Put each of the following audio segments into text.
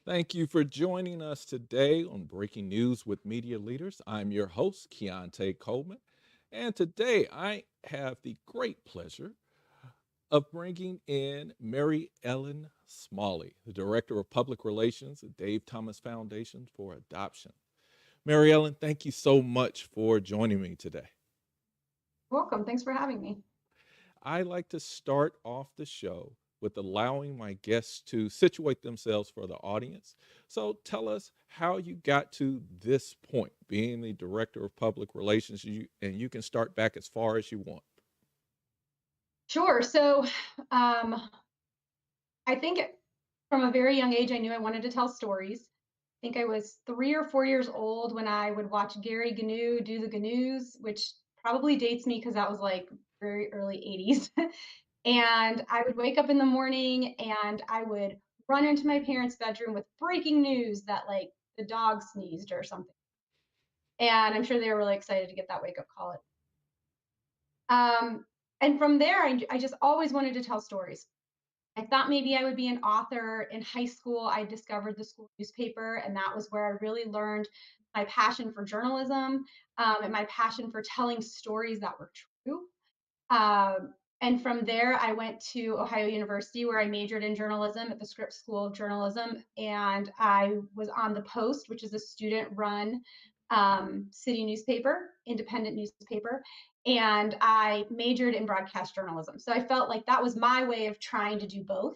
Thank you for joining us today on Breaking News with Media Leaders. I'm your host, Keonte Coleman, and today I have the great pleasure of bringing in Mary Ellen Smalley, the Director of Public Relations at Dave Thomas Foundation for Adoption. Mary Ellen, thank you so much for joining me today. Welcome. Thanks for having me. I like to start off the show with allowing my guests to situate themselves for the audience. So tell us how you got to this point, being the director of public relations, and you can start back as far as you want. Sure. Um, I think from a very young age, I knew I wanted to tell stories. I think I was 3 or 4 years old when I would watch Gary Gnu do the Gnu's, which probably dates me because that was like very early 80s. And I would wake up in the morning and I would run into my parents' bedroom with breaking news that like the dog sneezed or something. And I'm sure they were really excited to get that wake up call. Um, and from there, I just always wanted to tell stories. I thought maybe I would be an author. In high school. I discovered the school newspaper, and that was where I really learned my passion for journalism and my passion for telling stories that were true. And from there, I went to Ohio University, where I majored in journalism at the Scripps School of Journalism, and I was on the Post, which is a student-run city newspaper, independent newspaper, and I majored in broadcast journalism. So I felt like that was my way of trying to do both.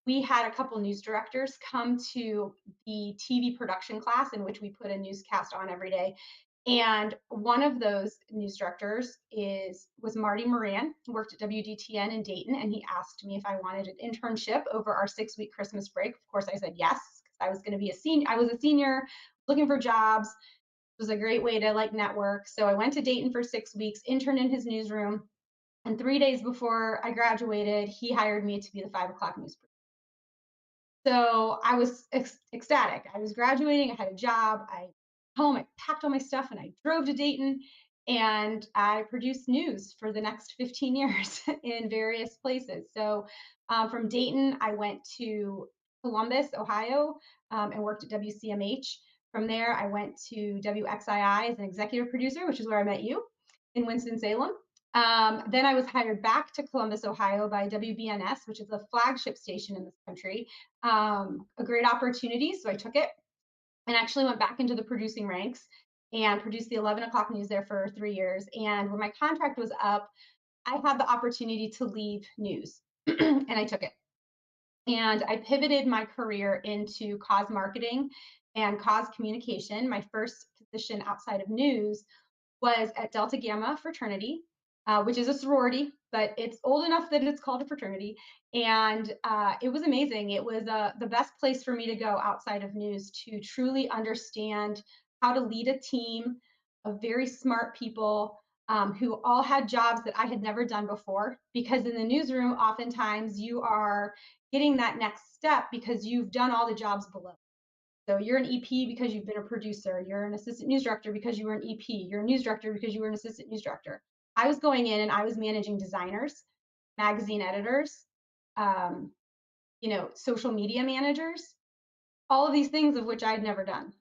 We had a couple news directors come to the TV production class in which we put a newscast on every day. And one of those news directors was Marty Moran, who worked at WDTN in Dayton, and he asked me if I wanted an internship over our 6-week Christmas break. Of course, I said yes, because I was going to be a senior. I was a senior looking for jobs. It was a great way to like network. So I went to Dayton for 6 weeks, interned in his newsroom, and 3 days before I graduated, he hired me to be the 5 o'clock news. So I was ecstatic. I was graduating. I had a job. I packed all my stuff, and I drove to Dayton, and I produced news for the next 15 years in various places. From Dayton, I went to Columbus, Ohio, and worked at WCMH. From there, I went to WXII as an executive producer, which is where I met you in Winston-Salem. Then I was hired back to Columbus, Ohio by WBNS, which is the flagship station in this country. A great opportunity, so I took it and actually went back into the producing ranks and produced the 11 o'clock news there for 3 years. And when my contract was up, I had the opportunity to leave news, and I took it. And I pivoted my career into cause marketing and cause communication. My first position outside of news was at Delta Gamma Fraternity, which is a sorority, but it's old enough that it's called a fraternity. And it was amazing. It was the best place for me to go outside of news to truly understand how to lead a team of very smart people who all had jobs that I had never done before. Because in the newsroom, oftentimes you are getting that next step because you've done all the jobs below. So you're an EP because you've been a producer. You're an assistant news director because you were an EP. You're a news director because you were an assistant news director. I was going in and I was managing designers, magazine editors, um, social media managers, all of these things of which I'd never done.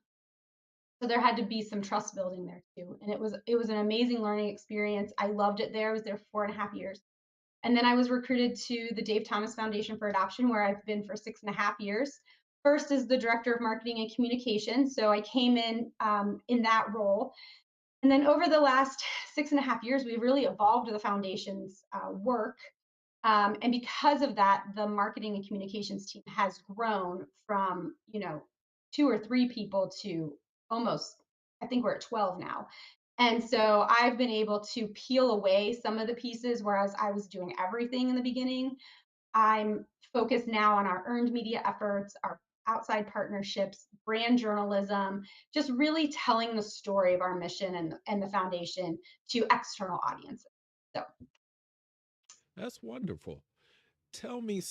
So there had to be some trust building there too. And it was an amazing learning experience. I loved it there. I was there 4.5 years. And then I was recruited to the Dave Thomas Foundation for Adoption, where I've been for 6.5 years. First as the director of marketing and communication. So I came in that role. And then over the last 6.5 years, we've really evolved the foundation's work. And because of that, the marketing and communications team has grown from, 2 or 3 people to almost, I think we're at 12 now. And so I've been able to peel away some of the pieces, whereas I was doing everything in the beginning. I'm focused now on our earned media efforts, our outside partnerships, brand journalism, just really telling the story of our mission and the foundation to external audiences. So That's wonderful. Tell me,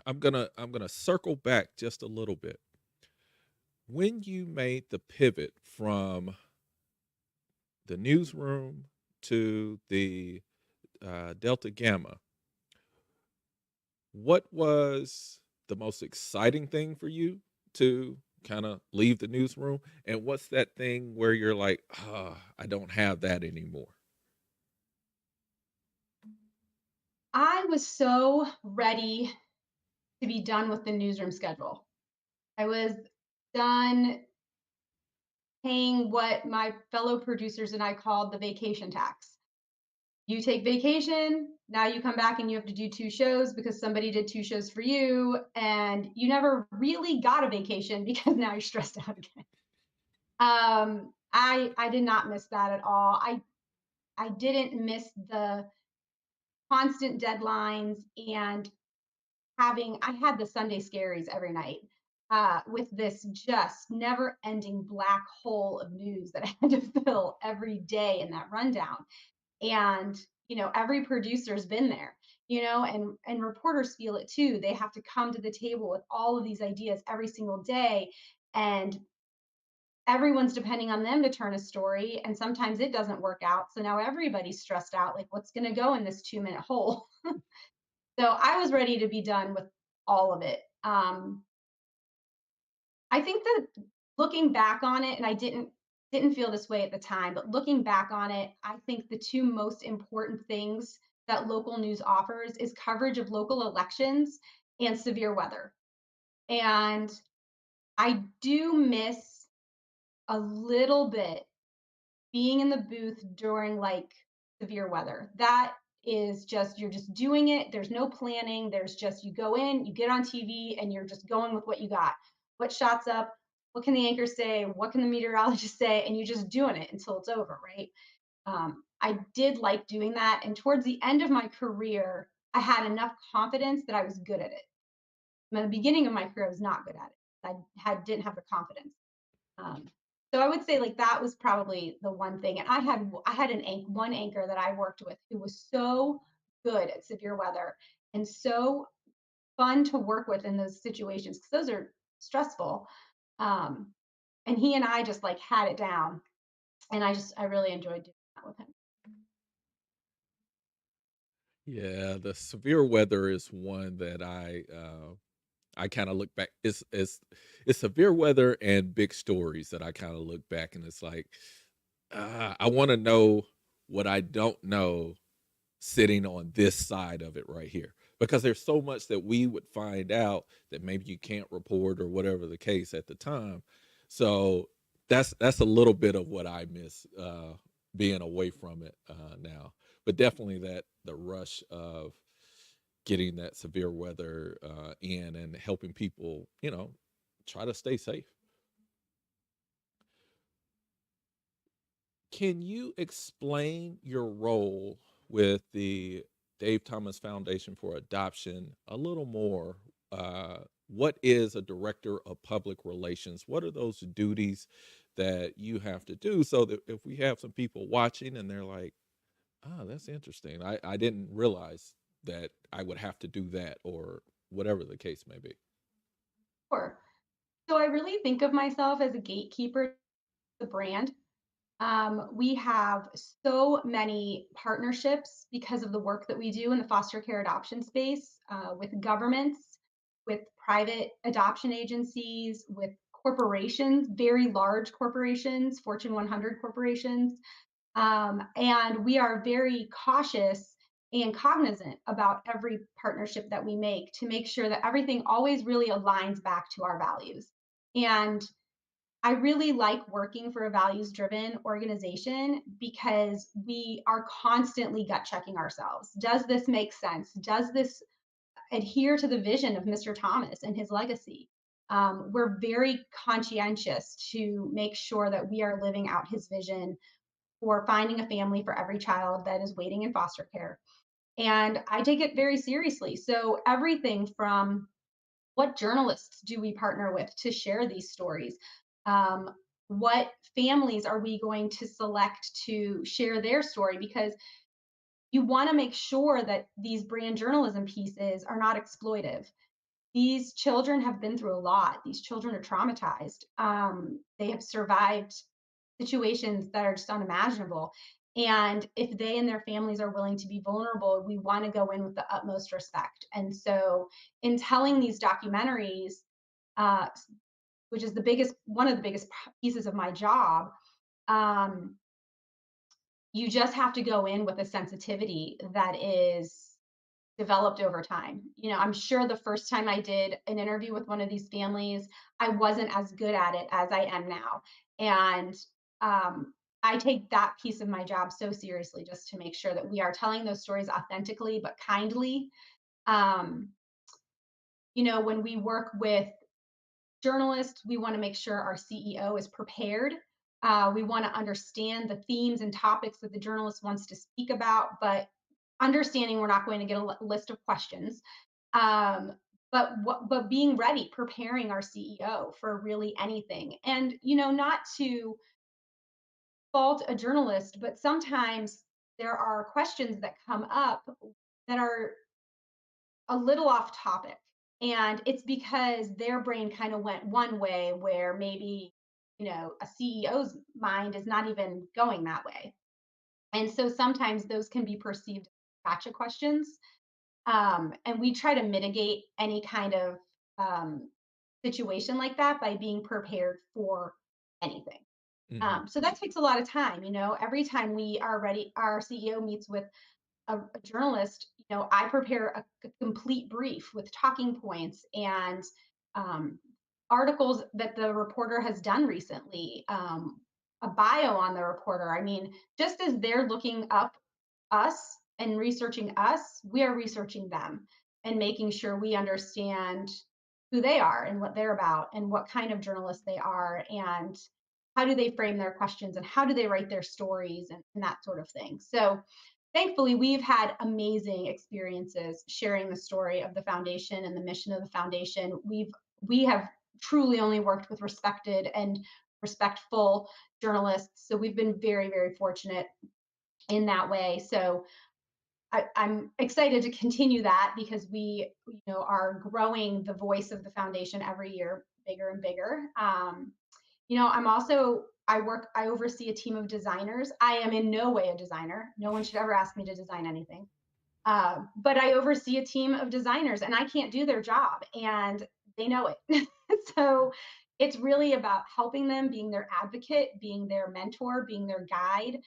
I'm gonna circle back just a little bit. When you made the pivot from the newsroom to the Delta Gamma, what was the most exciting thing for you to kind of leave the newsroom? And what's that thing where you're like, ah, I don't have that anymore? I was so ready to be done with the newsroom schedule. I was done paying what my fellow producers and I called the vacation tax. You take vacation, now you come back and you have to do two shows because somebody did two shows for you, and you never really got a vacation because now you're stressed out again. I did not miss that at all. I didn't miss the constant deadlines and having I had the Sunday scaries every night, with this just never ending black hole of news that I had to fill every day in that rundown. And, every producer's been there, and reporters feel it too. They have to come to the table with all of these ideas every single day. And everyone's depending on them to turn a story. And sometimes it doesn't work out. So now everybody's stressed out, like, what's going to go in this 2-minute hole? So I was ready to be done with all of it. I think that looking back on it, and I didn't feel this way at the time, but looking back on it, I think the two most important things that local news offers is coverage of local elections and severe weather. And I do miss a little bit being in the booth during like severe weather. That is just, you're just doing it. There's no planning. There's just, you go in, you get on TV, and you're just going with what you got. What shots up? What can the anchor say? What can the meteorologist say? And you're just doing it until it's over, right? I did like doing that. And towards the end of my career, I had enough confidence that I was good at it. In the beginning of my career, I was not good at it. Didn't have the confidence. Um, so I would say like that was probably the one thing. And I had one anchor that I worked with who was so good at severe weather and so fun to work with in those situations because those are stressful. Um, and he and I just like had it down, and I really enjoyed doing that with him. Yeah, the severe weather is one that I kind of look back. It's severe weather and big stories that I kind of look back and it's like, I want to know what I don't know sitting on this side of it right here, because there's so much that we would find out that maybe you can't report or whatever the case at the time. So that's a little bit of what I miss, being away from it now. But definitely that the rush of getting that severe weather in and helping people, try to stay safe. Can you explain your role with the Dave Thomas Foundation for Adoption a little more? What is a director of public relations? What are those duties that you have to do so that if we have some people watching and they're like, oh, that's interesting. I didn't realize that I would have to do that or whatever the case may be. Sure. So I really think of myself as a gatekeeper to the brand. We have so many partnerships because of the work that we do in the foster care adoption space, with governments, with private adoption agencies, with corporations, very large corporations, Fortune 100 corporations. And we are very cautious and cognizant about every partnership that we make sure that everything always really aligns back to our values. And I really like working for a values driven organization because we are constantly gut checking ourselves. Does this make sense? Does this adhere to the vision of Mr. Thomas and his legacy? We're very conscientious to make sure that we are living out his vision for finding a family for every child that is waiting in foster care. And I take it very seriously. So, everything from what journalists do we partner with to share these stories? Um, what families are we going to select to share their story? Because you want to make sure that these brand journalism pieces are not exploitive. These children have been through a lot. These children are traumatized. They have survived situations that are just unimaginable. And if they and their families are willing to be vulnerable, we want to go in with the utmost respect. And so, in telling these documentaries, uh, which is one of the biggest pieces of my job, um, you just have to go in with a sensitivity that is developed over time. I'm sure the first time I did an interview with one of these families, I wasn't as good at it as I am now. And I take that piece of my job so seriously just to make sure that we are telling those stories authentically but kindly. Um, when we work with journalists, we want to make sure our CEO is prepared. We want to understand the themes and topics that the journalist wants to speak about, but understanding we're not going to get a list of questions. Um, but being ready, preparing our CEO for really anything, and not to fault a journalist, but sometimes there are questions that come up that are a little off topic. And it's because their brain kind of went one way where maybe, a CEO's mind is not even going that way. And so sometimes those can be perceived as gotcha questions. And we try to mitigate any kind of um, situation like that by being prepared for anything. Hmm. So that takes a lot of time. Every time we are ready, our CEO meets with a journalist, I prepare a complete brief with talking points and um, articles that the reporter has done recently, a bio on the reporter. I mean, just as they're looking up us and researching us, we are researching them and making sure we understand who they are and what they're about and what kind of journalists they are and how do they frame their questions and how do they write their stories and that sort of thing. So thankfully, we've had amazing experiences sharing the story of the foundation and the mission of the foundation. We have truly only worked with respected and respectful journalists, so we've been very, very fortunate in that way. So I'm excited to continue that because we, are growing the voice of the foundation every year, bigger and bigger. I oversee a team of designers. I am in no way a designer. No one should ever ask me to design anything. But I oversee a team of designers and I can't do their job and they know it. So it's really about helping them, being their advocate, being their mentor, being their guide,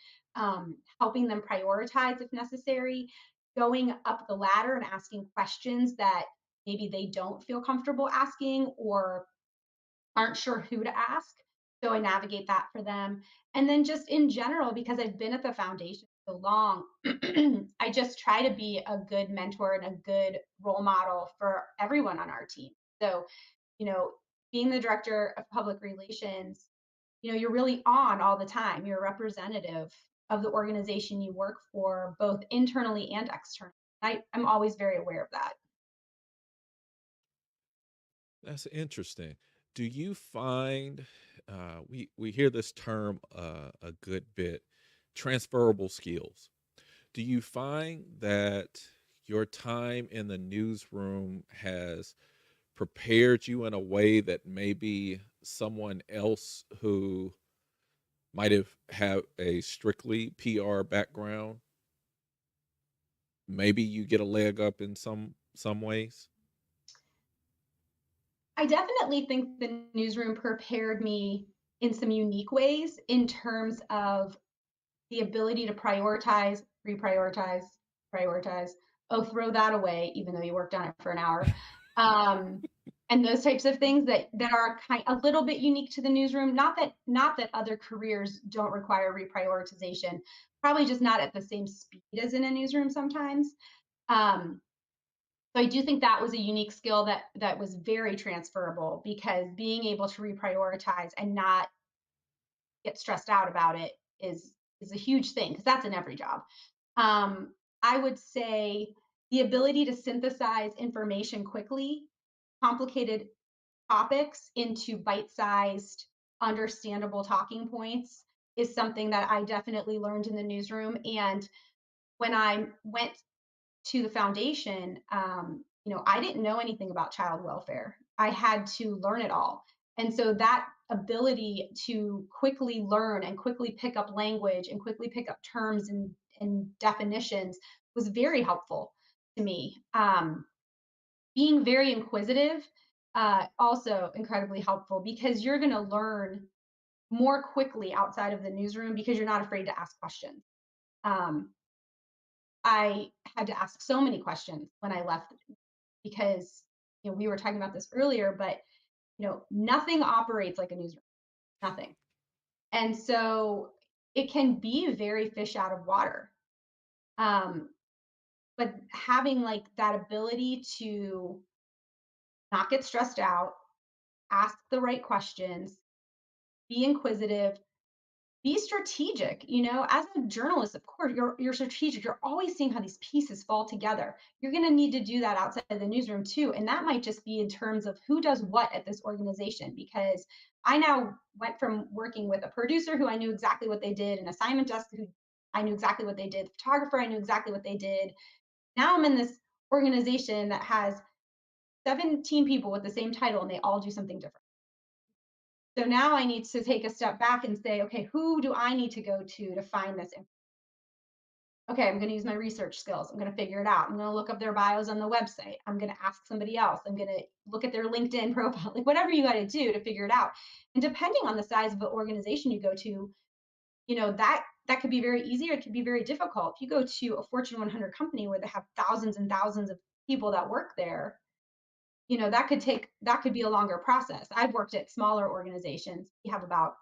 helping them prioritize if necessary, going up the ladder and asking questions that maybe they don't feel comfortable asking or aren't sure who to ask. So I navigate that for them. And then just in general, because I've been at the foundation so long, I just try to be a good mentor and a good role model for everyone on our team. So, you know, being the director of public relations, you're really on all the time. You're a representative of the organization you work for, both internally and externally. I'm always very aware of that. That's interesting. Do you find we hear this term a good bit, transferable skills? Do you find that your time in the newsroom has prepared you in a way that maybe someone else who might have a strictly PR background, maybe you get a leg up in some ways? I definitely think the newsroom prepared me in some unique ways in terms of the ability to prioritize, reprioritize, prioritize. Oh, throw that away, even though you worked on it for an hour. Um, and those types of things that are a little bit unique to the newsroom. Not that other careers don't require reprioritization, probably just not at the same speed as in a newsroom sometimes. Um, so I do think that was a unique skill that was very transferable because being able to reprioritize and not get stressed out about it is a huge thing because that's in every job. I would say the ability to synthesize information quickly, complicated topics into bite-sized, understandable talking points is something that I definitely learned in the newsroom. And when I went to the foundation, I didn't know anything about child welfare. I had to learn it all. And so that ability to quickly learn and quickly pick up language and quickly pick up terms and definitions was very helpful to me. Being very inquisitive, also incredibly helpful because you're going to learn more quickly outside of the newsroom because you're not afraid to ask questions. Um, I had to ask so many questions when I left because we were talking about this earlier, but nothing operates like a newsroom, nothing. And so it can be very fish out of water. Um, but having like that ability to not get stressed out, ask the right questions, be inquisitive, be strategic. As a journalist, of course, you're strategic. You're always seeing how these pieces fall together. You're going to need to do that outside of the newsroom too, and that might just be in terms of who does what at this organization. Because I now went from working with a producer who I knew exactly what they did, an assignment desk who I knew exactly what they did, the photographer I knew exactly what they did. Now I'm in this organization that has 17 people with the same title, and they all do something different. So now I need to take a step back and say, okay, who do I need to go to find this? Okay, I'm going to use my research skills. I'm going to figure it out. I'm going to look up their bios on the website. I'm going to ask somebody else. I'm going to look at their LinkedIn profile, like whatever you got to do to figure it out. And depending on the size of the organization you go to, that could be very easy or it could be very difficult. If you go to a Fortune 100 company where they have thousands and thousands of people that work there, that could be a longer process. I've worked at smaller organizations. We have about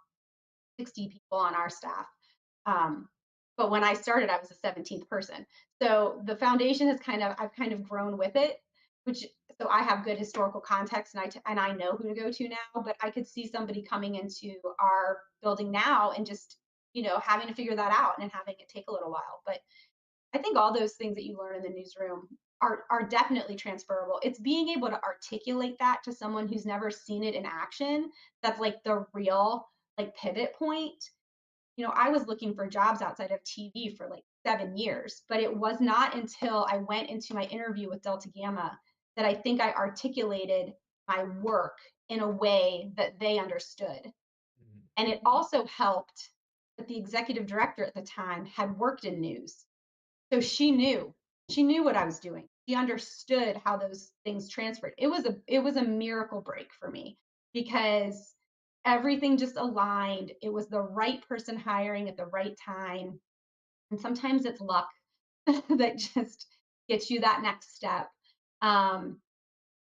60 people on our staff. Um, but when I started, I was the 17th person. So the foundation I've kind of grown with it, which, so I have good historical context and I know who to go to now, but I could see somebody coming into our building now and just, having to figure that out and having it take a little while. But I think all those things that you learn in the newsroom are definitely transferable. It's being able to articulate that to someone who's never seen it in action. That's like the real like pivot point. I was looking for jobs outside of TV for like 7 years, but it was not until I went into my interview with Delta Gamma that I think I articulated my work in a way that they understood. Mhm. And it also helped that the executive director at the time had worked in news. So she knew what I was doing. She understood how those things transferred. It was a miracle break for me because everything just aligned. It was the right person hiring at the right time. And sometimes it's luck that just gets you that next step. Um,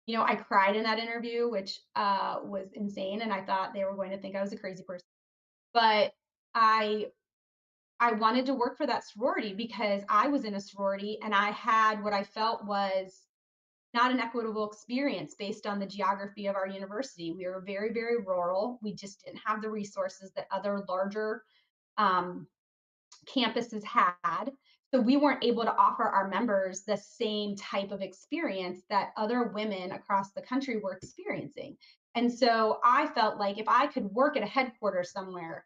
I cried in that interview, which was insane. And I thought they were going to think I was a crazy person. But I I wanted to work for that sorority because I was in a sorority and I had what I felt was not an equitable experience based on the geography of our university. We were very, very rural. We just didn't have the resources that other larger um, campuses had. So we weren't able to offer our members the same type of experience that other women across the country were experiencing. And so I felt like if I could work at a headquarters somewhere,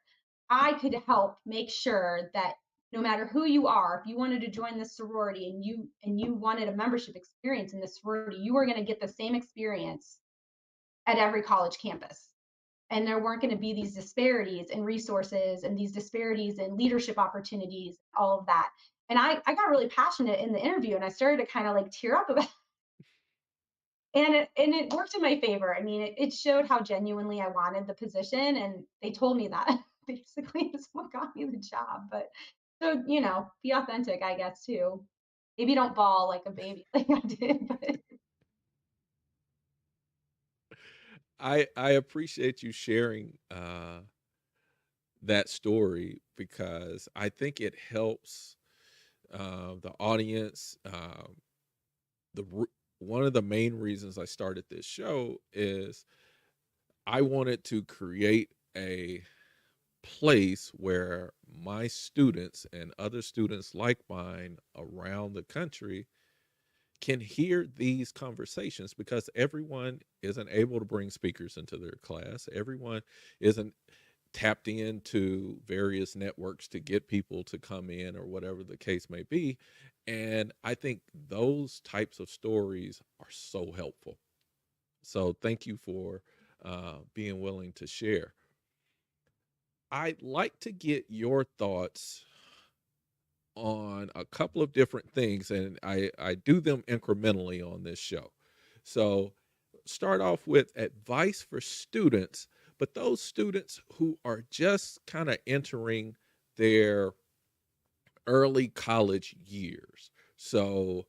I could help make sure that no matter who you are, if you wanted to join this sorority and you wanted a membership experience in this sorority, you were going to get the same experience at every college campus, and there weren't going to be these disparities in resources and these disparities in leadership opportunities, all of that. And I got really passionate in the interview and I started to kind of like tear up about it. And it worked in my favor. I mean, it showed how genuinely I wanted the position, and they told me that basically is what got me the job. But so be authentic, I guess too. Maybe don't bawl like a baby like I did, but I appreciate you sharing that story because I think it helps the audience. The one of the main reasons I started this show is I wanted to create a place where my students and other students like mine around the country can hear these conversations because everyone isn't able to bring speakers into their class. Everyone isn't tapped into various networks to get people to come in or whatever the case may be. And I think those types of stories are so helpful. So thank you for being willing to share. I'd like to get your thoughts on a couple of different things, and I do them incrementally on this show. So, start off with advice for students, but those students who are just kind of entering their early college years. So,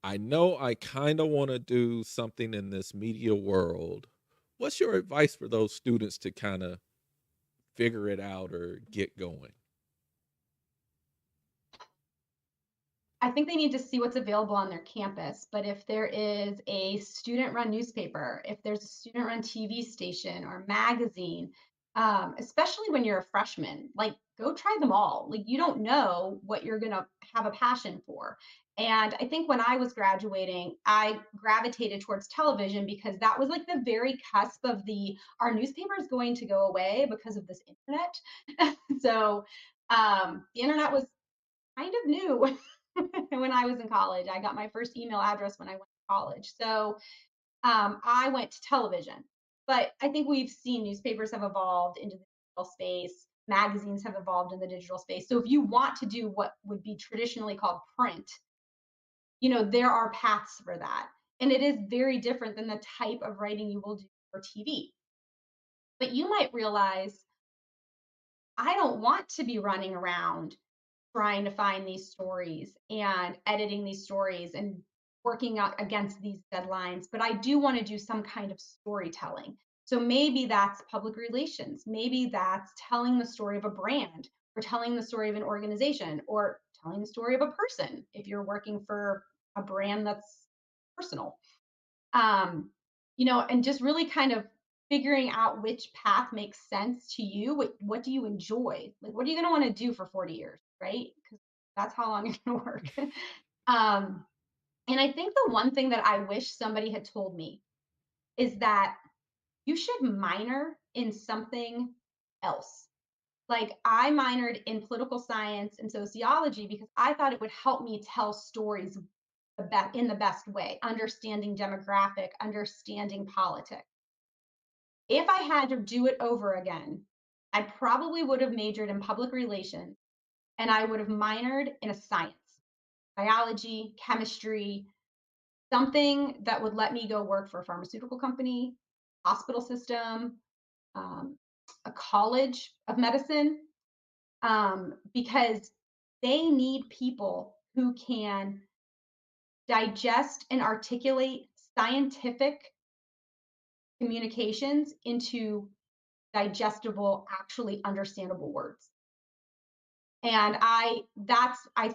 I know I kind of want to do something in this media world. What's your advice for those students to kind of figure it out or get going? I think they need to see what's available on their campus. But if there is a student run newspaper, if there's a student run TV station or magazine, especially when you're a freshman, like go try them all. Like you don't know what you're going to have a passion for. And I think when I was graduating, I gravitated towards television because that was like the very cusp of our newspaper is going to go away because of this internet. So the internet was kind of new when I was in college. I got my first email address when I went to college. So I went to television. But I think we've seen newspapers have evolved into the digital space, magazines have evolved in the digital space. So if you want to do what would be traditionally called print, there are paths for that. And it is very different than the type of writing you will do for TV. But you might realize I don't want to be running around trying to find these stories and editing these stories and working out against these deadlines, but I do want to do some kind of storytelling. So maybe that's public relations, maybe that's telling the story of a brand or telling the story of an organization or telling the story of a person if you're working for a brand that's personal. um, and just really kind of figuring out which path makes sense to you. What do you enjoy? Like, what are you going to want to do for 40 years, right? Because that's how long you're going to work. um, and I think the one thing that I wish somebody had told me is that you should minor in something else. Like, I minored in political science and sociology because I thought it would help me tell stories in the best way, understanding demographic, understanding politics. If I had to do it over again, I probably would have majored in public relations and I would have minored in a science, biology, chemistry, something that would let me go work for a pharmaceutical company, hospital system, um, a college of medicine, because they need people who can digest and articulate scientific communications into digestible, actually understandable words. And I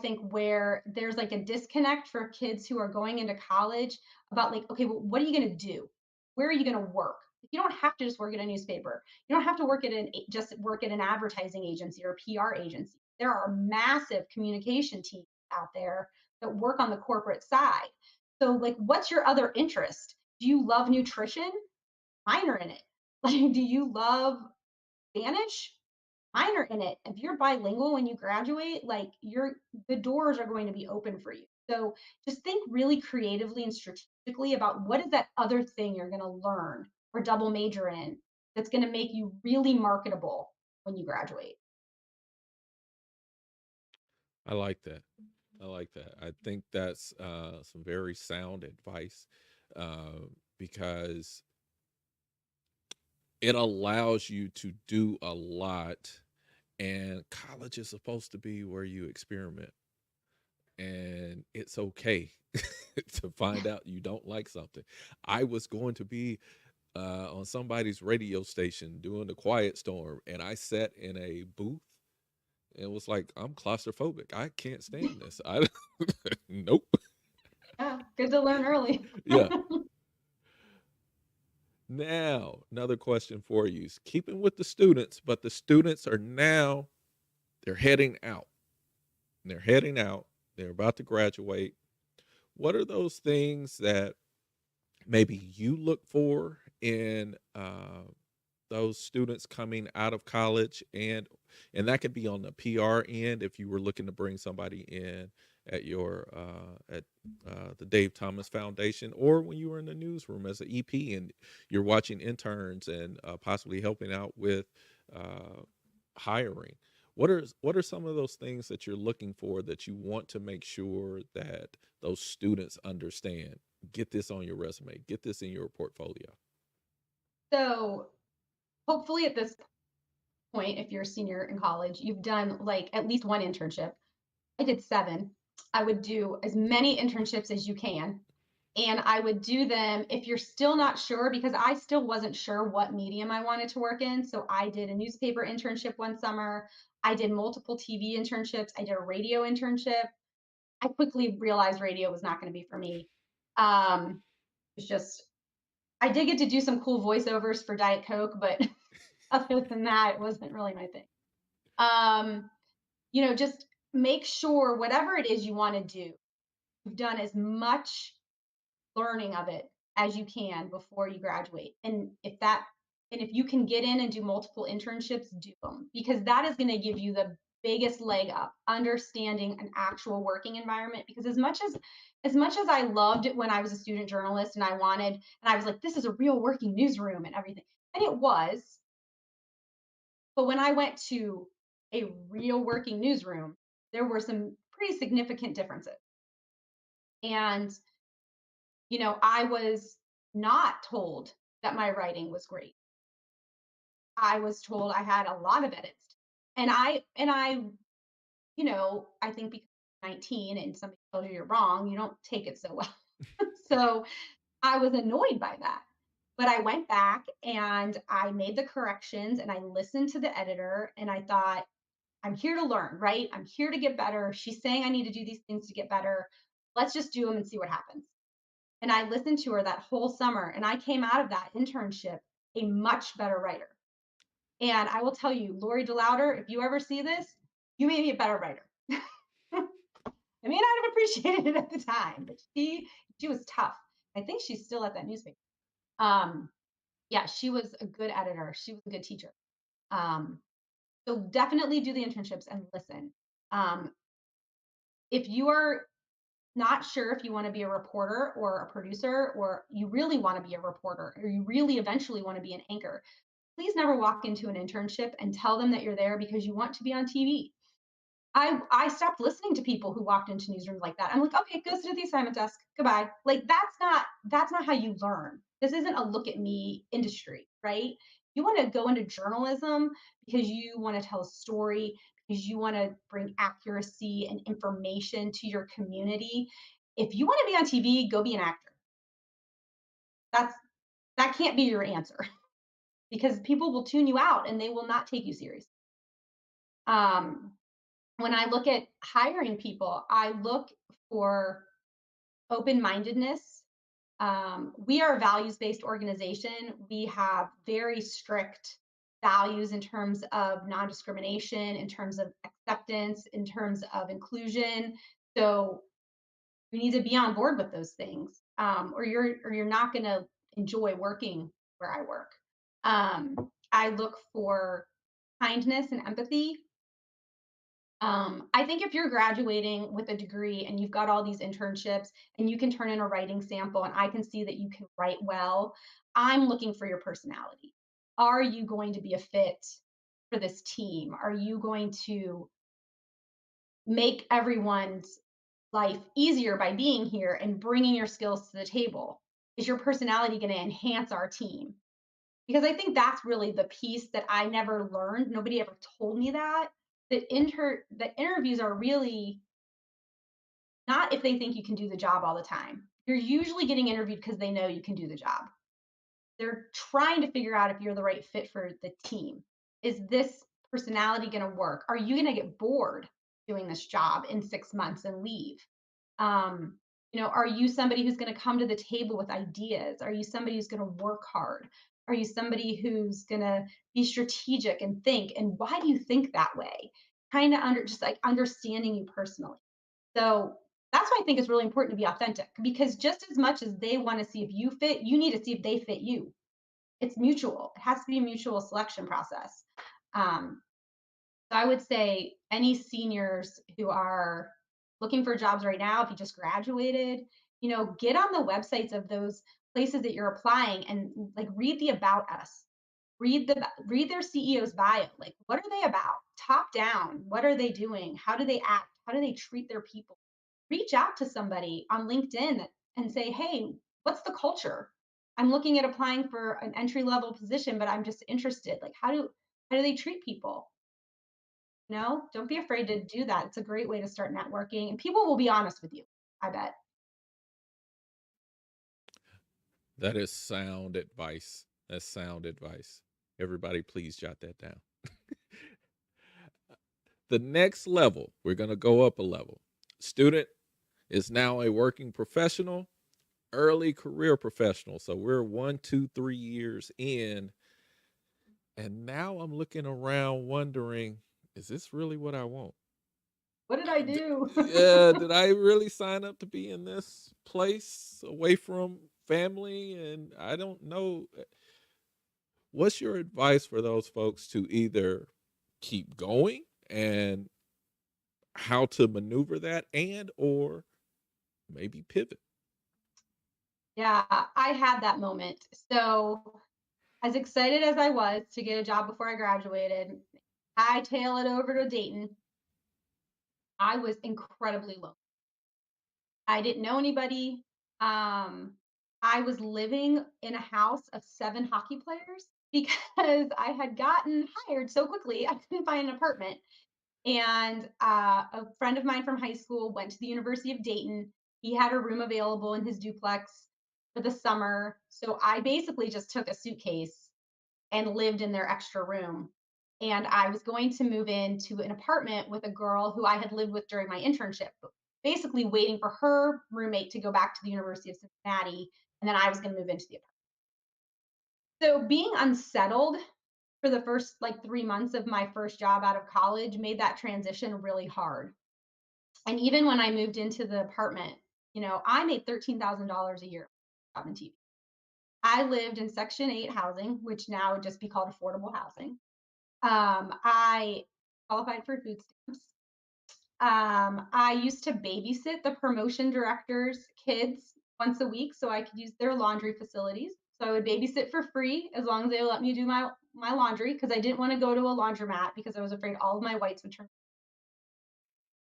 think where there's like a disconnect for kids who are going into college about like, okay, well, what are you going to do? Where are you going to work? You don't have to just work at a newspaper. You don't have to just work at an advertising agency or a PR agency. There are massive communication teams out there that work on the corporate side. So like, what's your other interest? Do you love nutrition? Minor in it. Like, do you love Spanish? Minor in it. If you're bilingual when you graduate, like the doors are going to be open for you. So just think really creatively and strategically about what is that other thing you're going to learn or double major in that's going to make you really marketable when you graduate. I like that. I like that. I think that's some very sound advice uh, because it allows you to do a lot, and college is supposed to be where you experiment, and it's okay to find out you don't like something. I was going to be on somebody's radio station doing the Quiet Storm, and I sat in a booth and was like, I'm claustrophobic. I can't stand this. I nope. Yeah, good to learn early. Yeah. Now, another question for you is keeping with the students, but the students are now they're heading out. They're heading out. They're about to graduate. What are those things that maybe you look for in those students coming out of college, and that could be on the PR end if you were looking to bring somebody in at your at the Dave Thomas Foundation, or when you were in the newsroom as an EP and you're watching interns and possibly helping out with hiring, what are some of those things that you're looking for that you want to make sure that those students understand? Get this on your resume, get this in your portfolio. So hopefully at this point, if you're a senior in college, you've done like at least one internship. I did 7. I would do as many internships as you can, and I would do them if you're still not sure, because I still wasn't sure what medium I wanted to work in. So I did a newspaper internship one summer. I did multiple TV internships. I did a radio internship. I quickly realized radio was not going to be for me. It's just I did get to do some cool voiceovers for Diet Coke, but other than that, it wasn't really my thing. Um, just make sure whatever it is you want to do, you've done as much learning of it as you can before you graduate. And if you can get in and do multiple internships, do them, because that is going to give you the biggest leg up understanding an actual working environment. Because as much as I loved it when I was a student journalist and I was like, this is a real working newsroom and everything, and it was. But when I went to a real working newsroom, there were some pretty significant differences. And, I was not told that my writing was great. I was told I had a lot of edits. I think because I'm 19 and somebody tells you you're wrong, you don't take it so well. So I was annoyed by that. But I went back and I made the corrections and I listened to the editor and I thought, I'm here to learn, right? I'm here to get better. She's saying I need to do these things to get better. Let's just do them and see what happens. And I listened to her that whole summer and I came out of that internship a much better writer. And I will tell you, Lori DeLauder, if you ever see this, you made me a better writer. I may not have appreciated it at the time, but she was tough. I think she's still at that newspaper. Um, yeah, she was a good editor. She was a good teacher. Um, so definitely do the internships and listen. Um, if you are not sure if you want to be a reporter or a producer, or you really want to be a reporter, or you really eventually want to be an anchor, please never walk into an internship and tell them that you're there because you want to be on TV. I stopped listening to people who walked into newsrooms like that. I'm like, okay, go sit at the assignment desk. Goodbye. Like that's not how you learn. This isn't a look at me industry, right? You want to go into journalism because you want to tell a story, because you want to bring accuracy and information to your community. If you want to be on TV, go be an actor. That's that can't be your answer because people will tune you out and they will not take you seriously. Um, when I look at hiring people, I look for open mindedness. We are a values based organization. We have very strict values in terms of non discrimination, in terms of acceptance, in terms of inclusion. So you need to be on board with those things, or you're not going to enjoy working where I work. I look for kindness and empathy. I think if you're graduating with a degree and you've got all these internships and you can turn in a writing sample and I can see that you can write well, I'm looking for your personality. Are you going to be a fit for this team? Are you going to make everyone's life easier by being here and bringing your skills to the table? Is your personality going to enhance our team? Because I think that's really the piece that I never learned. Nobody ever told me that. The interviews are really not if they think you can do the job all the time. You're usually getting interviewed because they know you can do the job. They're trying to figure out if you're the right fit for the team. Is this personality going to work? Are you going to get bored doing this job in 6 months and leave? Um, are you somebody who's going to come to the table with ideas? Are you somebody who's going to work hard? Are you somebody who's going to be strategic and think? And why do you think that way? Kind of just like understanding you personally. So that's why I think it's really important to be authentic, because just as much as they want to see if you fit, you need to see if they fit you. It's mutual. It has to be a mutual selection process. Um, so I would say any seniors who are looking for jobs right now, if you just graduated, get on the websites of those places that you're applying and like read the about us. Read their CEO's bio. Like, what are they about? Top down, what are they doing? How do they act? How do they treat their people? Reach out to somebody on LinkedIn and say, hey, what's the culture? I'm looking at applying for an entry level position, but I'm just interested. Like, how do they treat people? No, don't be afraid to do that. It's a great way to start networking, and people will be honest with you, I bet. That is sound advice. That's sound advice. Everybody, please jot that down. The next level, we're going to go up a level. Student is now a working professional, early career professional. So we're 1, 2, 3 years in. And now I'm looking around wondering, is this really what I want? What did I do? Did I really sign up to be in this place away from family? And I don't know. What's your advice for those folks to either keep going and how to maneuver that, and or maybe pivot? Yeah, I had that moment. So, as excited as I was to get a job before I graduated, I tail it over to Dayton. I was incredibly lonely. I didn't know anybody. Um, I was living in a house of 7 hockey players because I had gotten hired so quickly, I couldn't find an apartment. And a friend of mine from high school went to the University of Dayton. He had a room available in his duplex for the summer. So I basically just took a suitcase and lived in their extra room. And I was going to move into an apartment with a girl who I had lived with during my internship, basically waiting for her roommate to go back to the University of Cincinnati. And then I was going to move into the apartment. So being unsettled for the first like 3 months of my first job out of college made that transition really hard. And even when I moved into the apartment, I made $13,000 a year on TV. I lived in Section 8 housing, which now would just be called affordable housing. I qualified for food stamps. I used to babysit the promotion director's kids once a week so I could use their laundry facilities. So I would babysit for free as long as they let me do my laundry because I didn't want to go to a laundromat because I was afraid all of my whites would turn.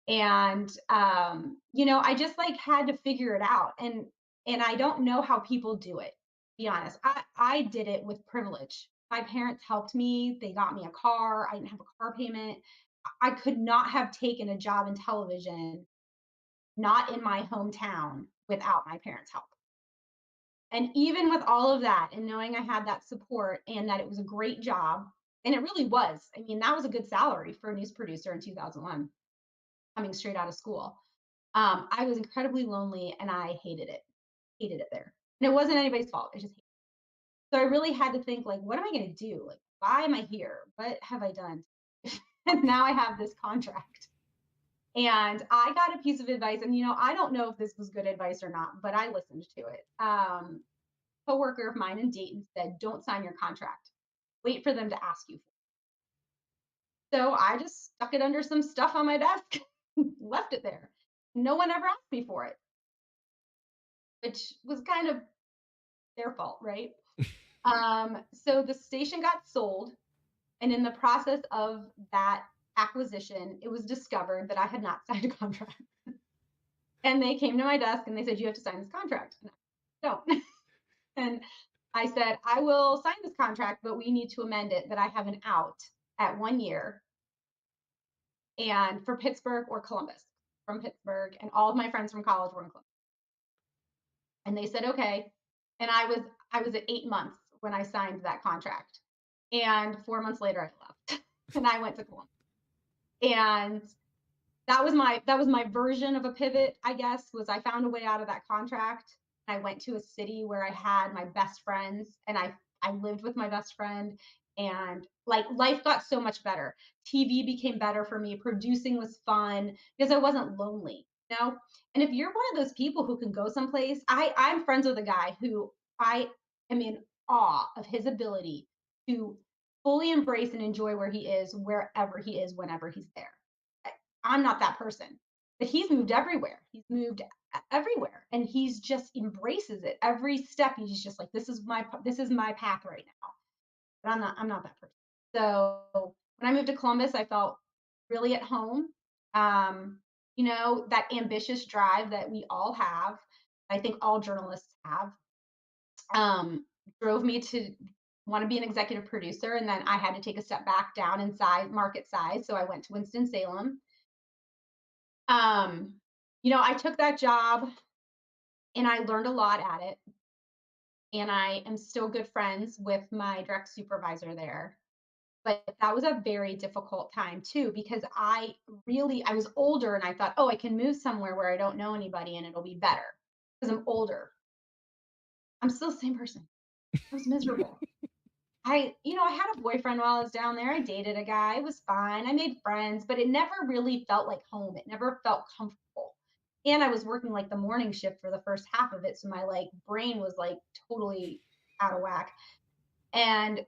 And I just like had to figure it out. And I don't know how people do it. To be honest, I did it with privilege. My parents helped me. They got me a car. I didn't have a car payment. I could not have taken a job in television, not in my hometown, without my parents' help. And even with all of that, and knowing I had that support and that it was a great job, and it really was. I mean, that was a good salary for a news producer in 2001, coming straight out of school. I was incredibly lonely and I hated it there. And it wasn't anybody's fault. I just hated it. So I really had to think, like, what am I going to do? Like, why am I here? What have I done? And now I have this contract. And I got a piece of advice, and I don't know if this was good advice or not, but I listened to it. Coworker of mine in Dayton said, "Don't sign your contract. Wait for them to ask you." So I just stuck it under some stuff on my desk, left it there. No one ever asked me for it, which was kind of their fault, right? So the station got sold, and in the process of that acquisition, it was discovered that I had not signed a contract. And they came to my desk and they said, "You have to sign this contract." And I don't. And I said, "I will sign this contract, but we need to amend it that I have an out at 1 year and for Pittsburgh or Columbus, from Pittsburgh. And all of my friends from college were in Columbus." And they said, "Okay." And I was at 8 months when I signed that contract. And 4 months later I left and I went to Columbus. And that was my version of a pivot, I guess, was I found a way out of that contract. I went to a city where I had my best friends and I lived with my best friend, and like life got so much better. TV became better for me. Producing was fun because I wasn't lonely. And if you're one of those people who can go someplace, I'm friends with a guy who I am in awe of his ability to fully embrace and enjoy where he is, wherever he is, whenever he's there. I'm not that person. But he's moved everywhere. He's moved everywhere and he's just embraces it. Every step he's just like, this is my path right now. but I'm not that person. So when I moved to Columbus, I felt really at home. Um, that ambitious drive that we all have, I think all journalists have, um, drove me to want to be an executive producer. And then I had to take a step back down in size, market size. So I went to Winston-Salem. Um, I took that job and I learned a lot at it. And I am still good friends with my direct supervisor there. But that was a very difficult time too, because I was older and I thought, oh, I can move somewhere where I don't know anybody and it'll be better because I'm older. I'm still the same person. I was miserable. I had a boyfriend while I was down there. I dated a guy. It was fine. I made friends, but it never really felt like home. It never felt comfortable. And I was working like the morning shift for the first half of it. So my like brain was like totally out of whack. And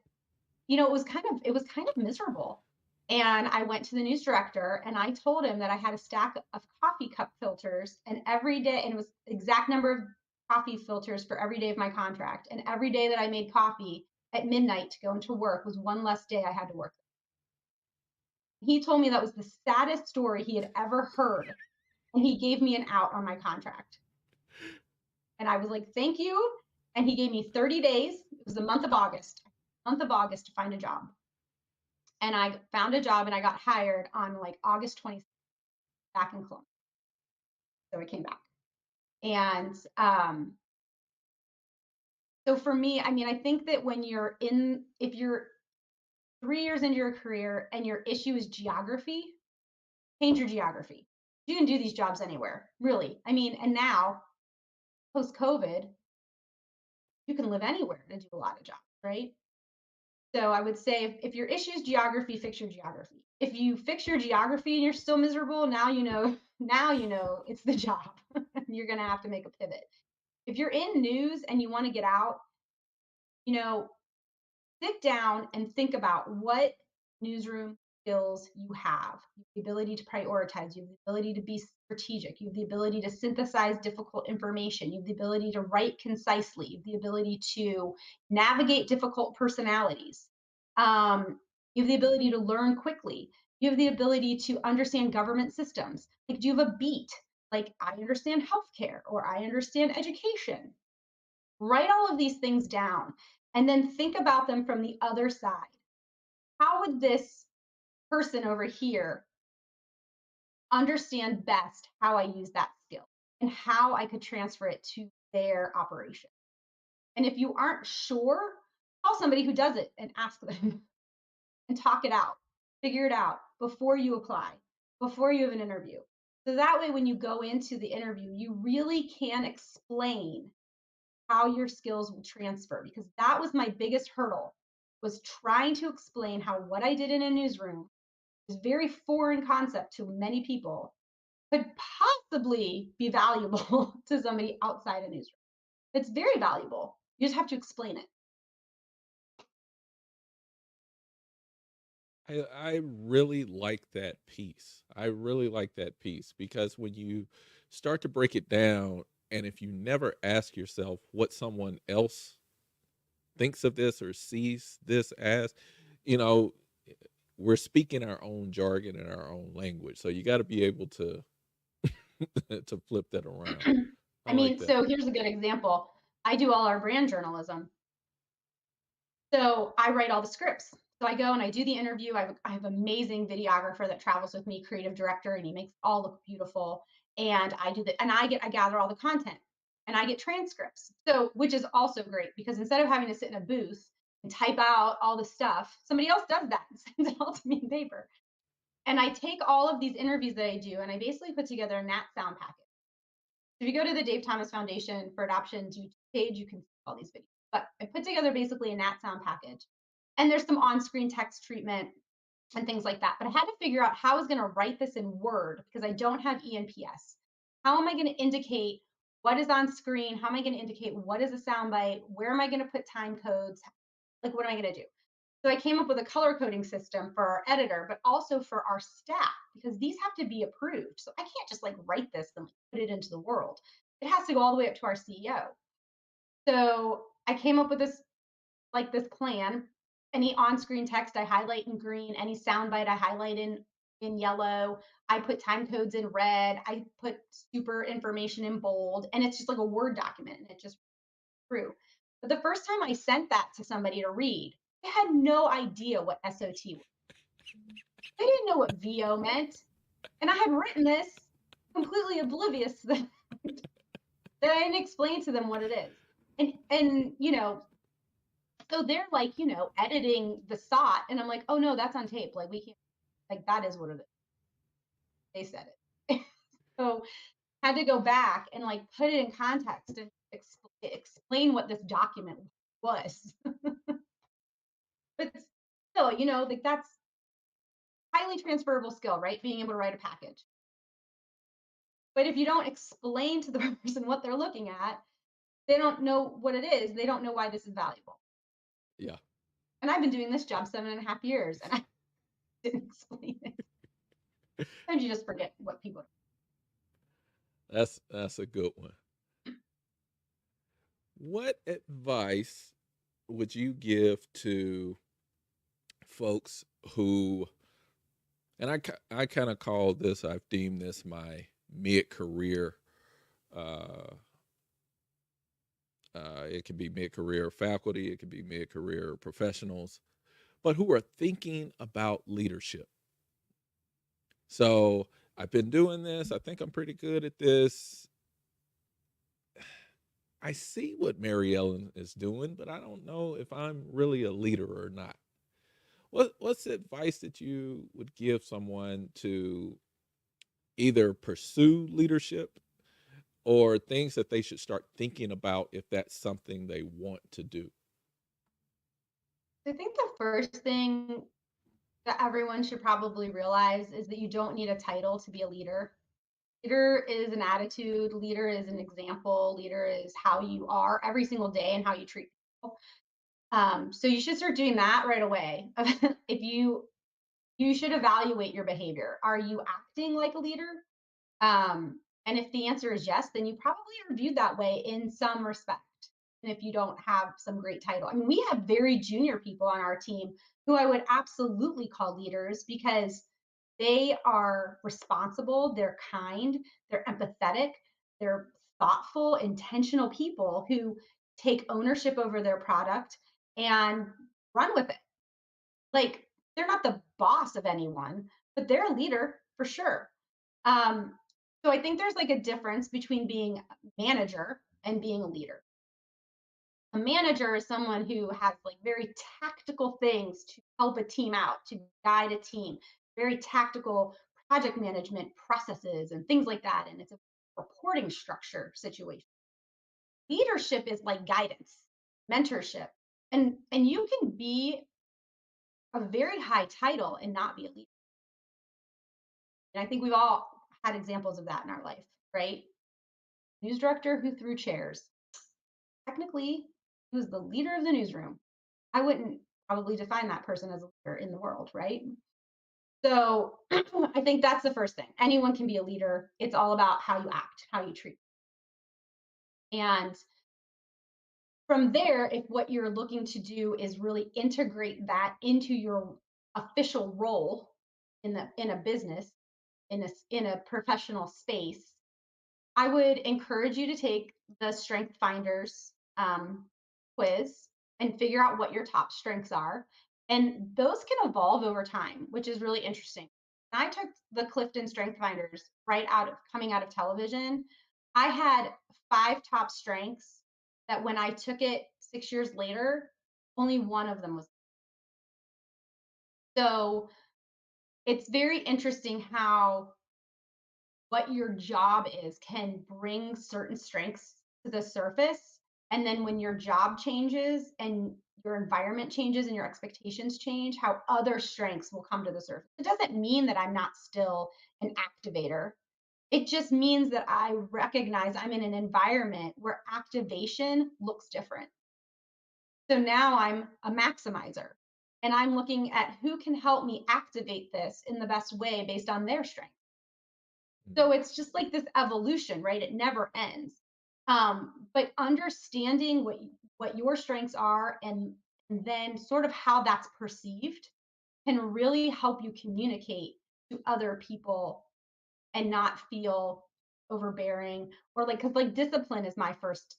it was kind of miserable. And I went to the news director and I told him that I had a stack of coffee cup filters and every day, and it was exact number of coffee filters for every day of my contract. And every day that I made coffee at midnight to go into work was one less day I had to work. He told me that was the saddest story he had ever heard. And he gave me an out on my contract. And I was like, thank you. And he gave me 30 days. It was the month of August to find a job. And I found a job and I got hired on like August 26th back in Columbus. So I came back. And so for me, I mean, I think that if you're 3 years into your career and your issue is geography, change your geography. You can do these jobs anywhere, really. I mean, and now post COVID, you can live anywhere to do a lot of jobs, right? So I would say if your issue is geography, fix your geography. If you fix your geography and you're still miserable, now you know, now you know it's the job. You're gonna have to make a pivot. If you're in news and you want to get out, you know, sit down and think about what newsroom skills you have. You have the ability to prioritize, you have the ability to be strategic, you have the ability to synthesize difficult information, you have the ability to write concisely, you have the ability to navigate difficult personalities. You have the ability to learn quickly. You have the ability to understand government systems. Like, do you have a beat? Like, I understand healthcare or I understand education. Write all of these things down and then think about them from the other side. How would this person over here understand best how I use that skill and how I could transfer it to their operation? And if you aren't sure, call somebody who does it and ask them and talk it out. Figure it out before you apply, before you have an interview. So that way, when you go into the interview, you really can explain how your skills will transfer, because that was my biggest hurdle, was trying to explain how what I did in a newsroom is very foreign concept to many people could possibly be valuable to somebody outside a newsroom. It's very valuable. You just have to explain it. I really like that piece. I really like that piece because when you start to break it down, and if you never ask yourself what someone else thinks of this or sees this as, you know, we're speaking our own jargon and our own language. So you got to be able to to flip that around. I I like mean, that. so here's a good example. I do all our brand journalism. So I write all the scripts. So I go and I do the interview. I have amazing videographer that travels with me, creative director, and he makes it all look beautiful. And I gather all the content and I get transcripts. So which is also great because instead of having to sit in a booth and type out all the stuff, somebody else does that and sends it all to me in paper. And I take all of these interviews that I do and I basically put together a Nat sound package. If you go to the Dave Thomas Foundation for Adoption's YouTube page, you can see all these videos. But I put together basically a Nat sound package. And there's some on-screen text treatment and things like that. But I had to figure out how I was going to write this in Word because I don't have ENPS. How am I going to indicate what is on screen? How am I going to indicate what is a soundbite? Where am I going to put time codes? Like, what am I going to do? So I came up with a color coding system for our editor, but also for our staff, because these have to be approved. So I can't just like write this and like, put it into the world. It has to go all the way up to our CEO. So I came up with this plan. Any on-screen text I highlight in green, any soundbite I highlight in yellow. I put time codes in red. I put super information in bold, and it's just like a Word document, and it just through. But the first time I sent that to somebody to read, they had no idea what SOT was. They didn't know what VO meant, and I had written this completely oblivious to them that I didn't explain to them what it is. And so they're like, editing the SOT, and I'm like, oh no, that's on tape. Like we can't, like that is what it is. They said it. So had to go back and like put it in context and explain what this document was. But still, like that's highly transferable skill, right? Being able to write a package. But if you don't explain to the person what they're looking at, they don't know what it is. They don't know why this is valuable. Yeah. And I've been doing this job 7.5 years and I didn't explain it. Sometimes you just forget what people. That's a good one. What advice would you give to folks who, and I kind of call this, I've deemed this my mid-career. Uh, it could be mid-career faculty, it could be mid-career professionals, but who are thinking about leadership. So I've been doing this. I think I'm pretty good at this. I see what Mary Ellen is doing, but I don't know if I'm really a leader or not. What's the advice that you would give someone to either pursue leadership or things that they should start thinking about if that's something they want to do? I think the first thing that everyone should probably realize is that you don't need a title to be a leader. Leader is an attitude, leader is an example, leader is how you are every single day and how you treat people. So you should start doing that right away. If you should evaluate your behavior. Are you acting like a leader? And if the answer is yes, then you probably are viewed that way in some respect. And if you don't have some great title, I mean, we have very junior people on our team who I would absolutely call leaders because they are responsible, they're kind, they're empathetic, they're thoughtful, intentional people who take ownership over their product and run with it. Like they're not the boss of anyone, but they're a leader for sure. Um, so I think there's like a difference between being a manager and being a leader. A manager is someone who has like very tactical things to help a team out, to guide a team, very tactical project management processes and things like that. And it's a reporting structure situation. Leadership is like guidance, mentorship. And you can be a very high title and not be a leader. And I think we've all had examples of that in our life, right? News director who threw chairs. Technically, he was the leader of the newsroom. I wouldn't probably define that person as a leader in the world, right? So I think that's the first thing. Anyone can be a leader. It's all about how you act, how you treat. And from there, if what you're looking to do is really integrate that into your official role in a business, in a professional space, I would encourage you to take the StrengthFinders quiz and figure out what your top strengths are. And those can evolve over time, which is really interesting. I took the Clifton StrengthFinders right out of coming out of television. I had 5 top strengths that when I took it 6 years later, only one of them was. So it's very interesting how what your job is can bring certain strengths to the surface. And then when your job changes and your environment changes and your expectations change, how other strengths will come to the surface. It doesn't mean that I'm not still an activator. It just means that I recognize I'm in an environment where activation looks different. So now I'm a maximizer and I'm looking at who can help me activate this in the best way based on their strengths. Mm. So it's just like this evolution, right? It never ends. But understanding what your strengths are and and then sort of how that's perceived can really help you communicate to other people and not feel overbearing or like because like discipline is my first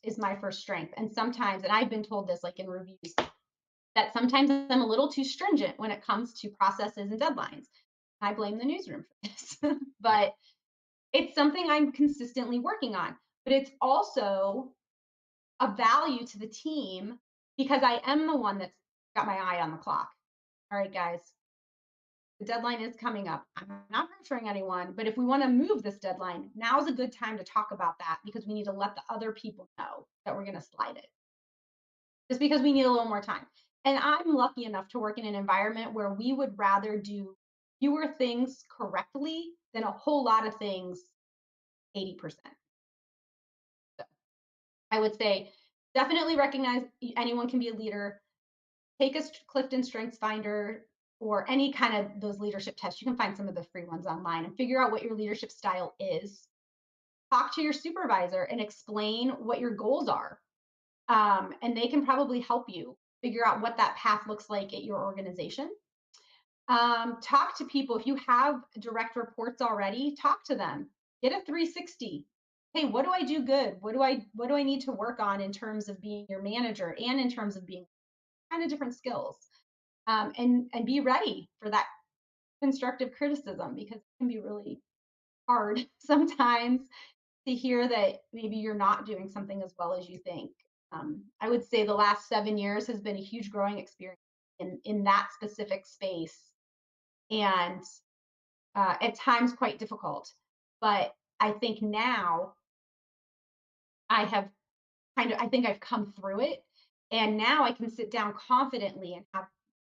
strength, and sometimes, and I've been told this like in reviews, that sometimes I'm a little too stringent when it comes to processes and deadlines. I blame the newsroom for this. But it's something I'm consistently working on. But it's also a value to the team because I am the one that's got my eye on the clock. All right, guys, the deadline is coming up. I'm not pressuring anyone, but if we want to move this deadline, now's a good time to talk about that because we need to let the other people know that we're going to slide it just because we need a little more time. And I'm lucky enough to work in an environment where we would rather do fewer things correctly than a whole lot of things 80%. So I would say definitely recognize anyone can be a leader. Take a Clifton Strengths Finder or any kind of those leadership tests. You can find some of the free ones online and figure out what your leadership style is. Talk to your supervisor and explain what your goals are. And they can probably help you figure out what that path looks like at your organization. Talk to people. If you have direct reports already, talk to them. Get a 360. Hey, what do I do good? What do I need to work on in terms of being your manager and in terms of being kind of different skills? And be ready for that constructive criticism because it can be really hard sometimes to hear that maybe you're not doing something as well as you think. I would say the last 7 years has been a huge growing experience in that specific space, and at times quite difficult. But I think now I think I've come through it, and now I can sit down confidently and have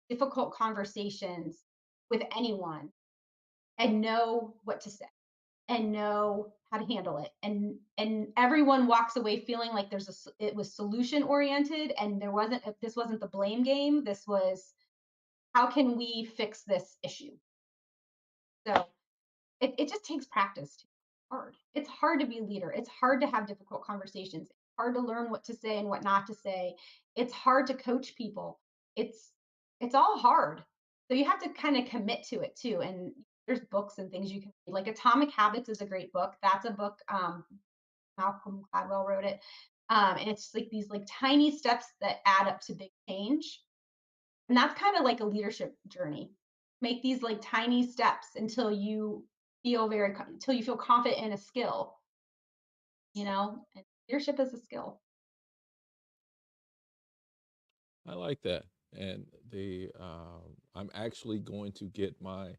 difficult conversations with anyone and know what to say and know how to handle it, and everyone walks away feeling like it was solution oriented, and this wasn't the blame game. This was, how can we fix this issue? So it just takes practice. It's hard to be a leader. It's hard to have difficult conversations. It's hard to learn what to say and what not to say. It's hard to coach people. It's all hard. So you have to kind of commit to it too. And there's books and things you can read. Like Atomic Habits is a great book. That's a book. Malcolm Gladwell wrote it. And it's like these like tiny steps that add up to big change. And that's kind of like a leadership journey. Make these like tiny steps until you feel confident in a skill, and leadership is a skill. I like that. And I'm actually going to get my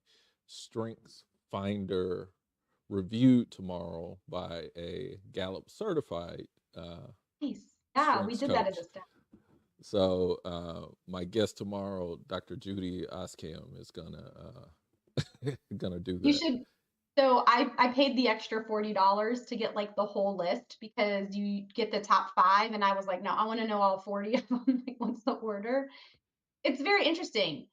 Strengths Finder reviewed tomorrow by a Gallup certified Nice. Yeah, we strengths did that as coach. a step. So my guest tomorrow, Dr. Judy Oskam, is gonna do You that. should. So I paid the extra $40 to get like the whole list because you get the top five, and I was like, no, I want to know all 40 of them. Like, what's the order? It's very interesting.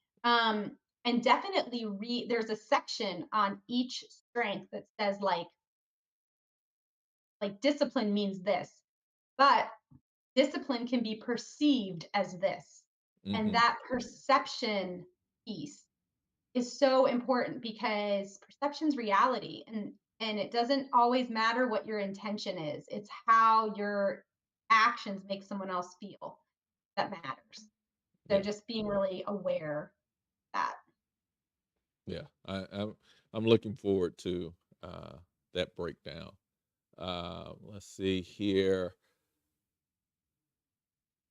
And definitely read. There's a section on each strength that says like discipline means this, but discipline can be perceived as this. And Hmm. that perception piece is so important because perception's reality, and it doesn't always matter what your intention is. It's how your actions make someone else feel that matters. So Yeah, just being really aware that. yeah. I'm looking forward to that breakdown. Let's see here.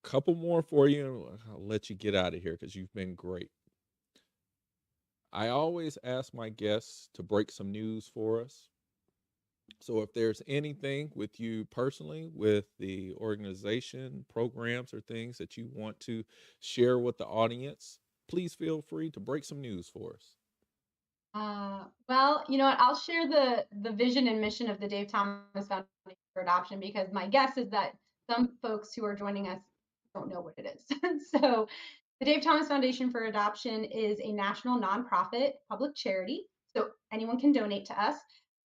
Couple more for you, and I'll let you get out of here because you've been great. I always ask my guests to break some news for us. So if there's anything with you personally, with the organization, programs, or things that you want to share with the audience, please feel free to break some news for us. Well, you know what? I'll share the vision and mission of the Dave Thomas Foundation for Adoption because my guess is that some folks who are joining us don't know what it is. So, the Dave Thomas Foundation for Adoption is a national nonprofit public charity, so anyone can donate to us.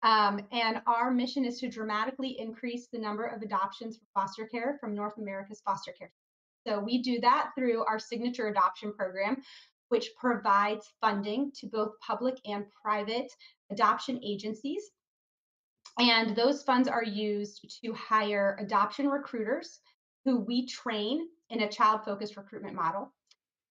And our mission is to dramatically increase the number of adoptions for foster care from North America's foster care. So we do that through our signature adoption program, which provides funding to both public and private adoption agencies. And those funds are used to hire adoption recruiters who we train in a child focused recruitment model.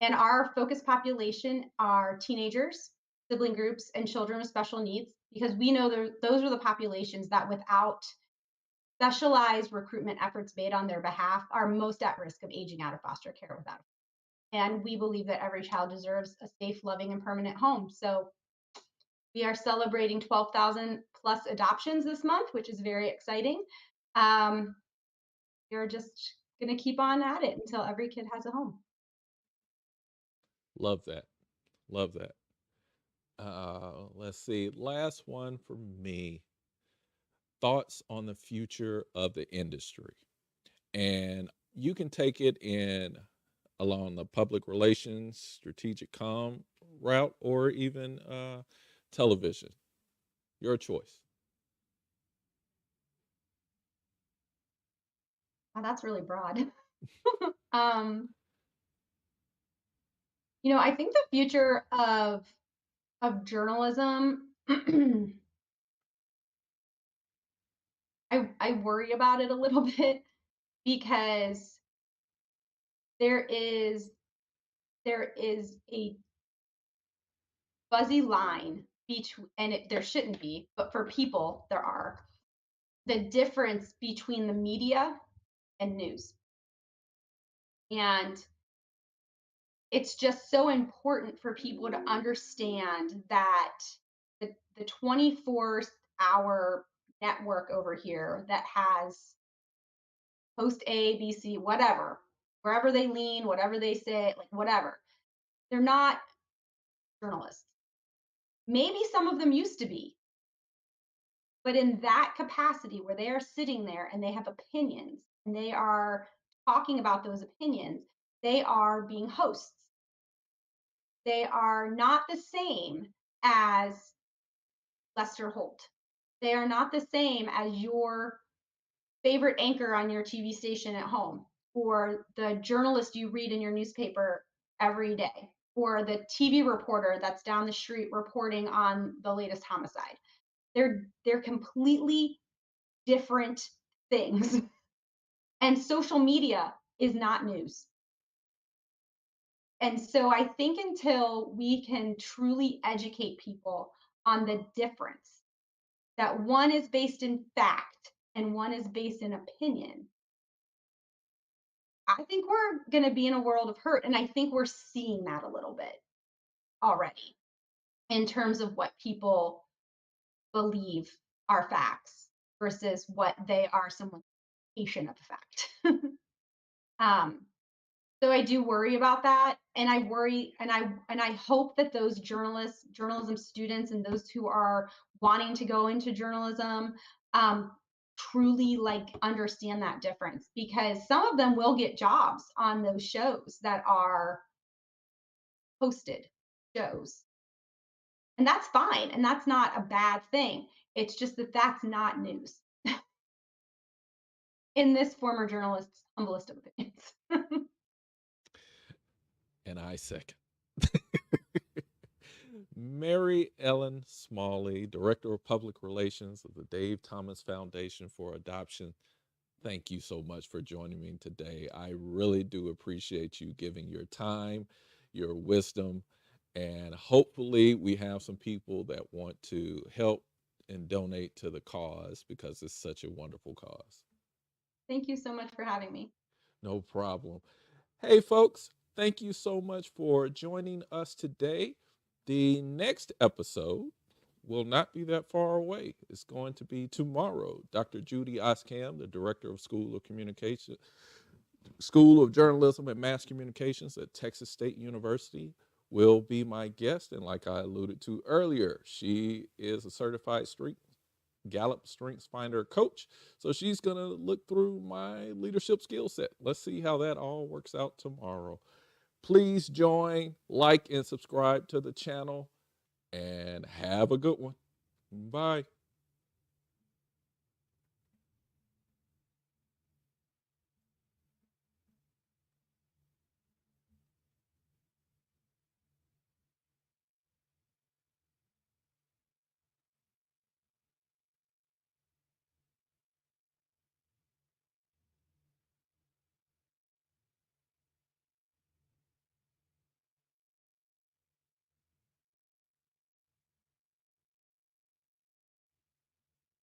And our focus population are teenagers, sibling groups, and children with special needs, because we know those are the populations that, without specialized recruitment efforts made on their behalf, are most at risk of aging out of foster care without. And we believe that every child deserves a safe, loving, and permanent home. So we are celebrating 12,000 plus adoptions this month, which is very exciting. Um, we're just going to keep on at it until every kid has a home. Love that. Love that. Let's see. Last one for me. Thoughts on the future of the industry. And you can take it in along the public relations, strategic comm route, or even television. Your choice. Wow, that's really broad. um, I think the future of journalism, I worry about it a little bit because there is there is a fuzzy line between, and there shouldn't be, but for people there are, the difference between the media and news. And it's just so important for people to understand that the 24-hour network over here that has post A, B, C, whatever, wherever they lean, whatever they say, like whatever, they're not journalists. Maybe some of them used to be, but in that capacity where they are sitting there and they have opinions and they are talking about those opinions, they are being hosts. They are not the same as Lester Holt. They are not the same as your favorite anchor on your TV station at home, or the journalist you read in your newspaper every day, or the TV reporter that's down the street reporting on the latest homicide. They're completely different things. And social media is not news. And so I think until we can truly educate people on the difference, that one is based in fact and one is based in opinion, I think we're going to be in a world of hurt. And I think we're seeing that a little bit already in terms of what people believe are facts versus what they are someone's patient of fact. um, so I do worry about that, and I worry, and I hope that those journalism students, and those who are wanting to go into journalism, truly like understand that difference, because some of them will get jobs on those shows that are posted shows, and that's fine, and that's not a bad thing. It's just that that's not news in this former journalist's humblest of opinions. And I second. Mary Ellen Smalley, Director of Public Relations of the Dave Thomas Foundation for Adoption. Thank you so much for joining me today. I really do appreciate you giving your time, your wisdom, and hopefully we have some people that want to help and donate to the cause because it's such a wonderful cause. Thank you so much for having me. No problem. Hey, folks, thank you so much for joining us today. The next episode will not be that far away. It's going to be tomorrow. Dr. Judy Oskam, the Director of School of Journalism and Mass Communications at Texas State University, will be my guest. And like I alluded to earlier, she is a certified Gallup StrengthFinder coach. So she's going to look through my leadership skill set. Let's see how that all works out tomorrow. Please join, like, and subscribe to the channel, and have a good one. Bye.